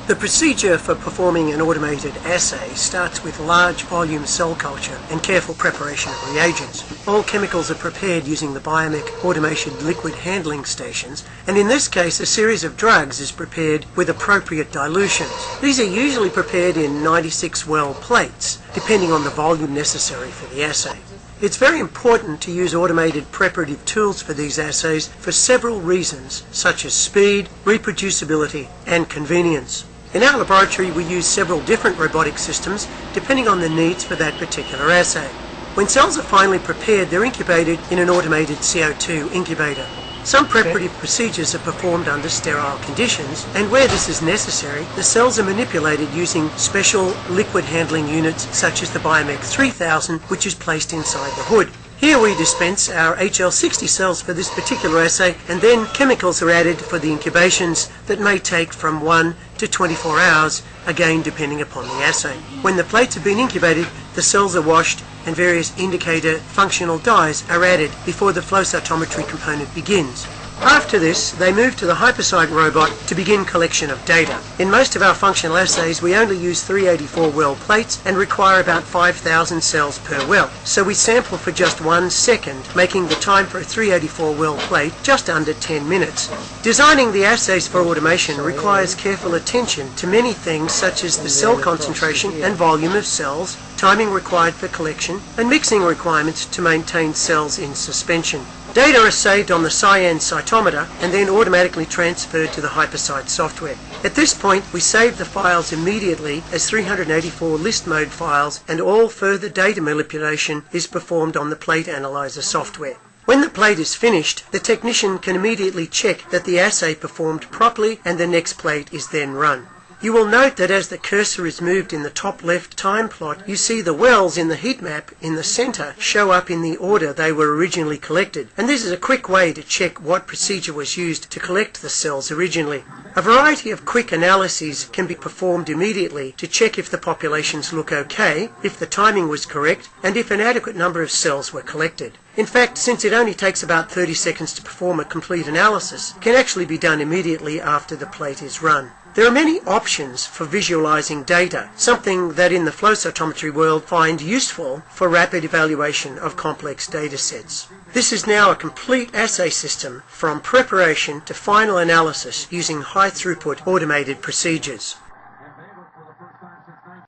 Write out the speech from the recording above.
The procedure for performing an automated assay starts with large volume cell culture and careful preparation of reagents. All chemicals are prepared using the Biomech automation liquid handling stations, and in this case a series of drugs is prepared with appropriate dilutions. These are usually prepared in 96 well plates, depending on the volume necessary for the assay. It's very important to use automated preparative tools for these assays for several reasons, such as speed, reproducibility, and convenience. In our laboratory, we use several different robotic systems depending on the needs for that particular assay. When cells are finally prepared, they're incubated in an automated CO2 incubator. Some preparative procedures are performed under sterile conditions, and where this is necessary, the cells are manipulated using special liquid handling units such as the Biomech 3000, which is placed inside the hood. Here we dispense our HL60 cells for this particular assay, and then chemicals are added for the incubations that may take from 1 to 24 hours, again depending upon the assay. When the plates have been incubated, the cells are washed and various indicator functional dyes are added before the flow cytometry component begins. After this, they move to the hypercyte robot to begin collection of data. In most of our functional assays, we only use 384 well plates and require about 5,000 cells per well. So we sample for just 1 second, making the time for a 384 well plate just under 10 minutes. Designing the assays for automation requires careful attention to many things such as the cell concentration and volume of cells, timing required for collection, and mixing requirements to maintain cells in suspension. Data are saved on the cyan cytometer and then automatically transferred to the hypercyte software. At this point, we save the files immediately as 384 list mode files, and all further data manipulation is performed on the PlateAnalyzer software. When the plate is finished, the technician can immediately check that the assay performed properly, and the next plate is then run. You will note that as the cursor is moved in the top left time plot, you see the wells in the heat map in the center show up in the order they were originally collected, and this is a quick way to check what procedure was used to collect the cells originally. A variety of quick analyses can be performed immediately to check if the populations look okay, if the timing was correct, and if an adequate number of cells were collected. In fact, since it only takes about 30 seconds to perform a complete analysis, it can actually be done immediately after the plate is run. There are many options for visualizing data, something that in the flow cytometry world find useful for rapid evaluation of complex data sets. This is now a complete assay system from preparation to final analysis using high throughput automated procedures.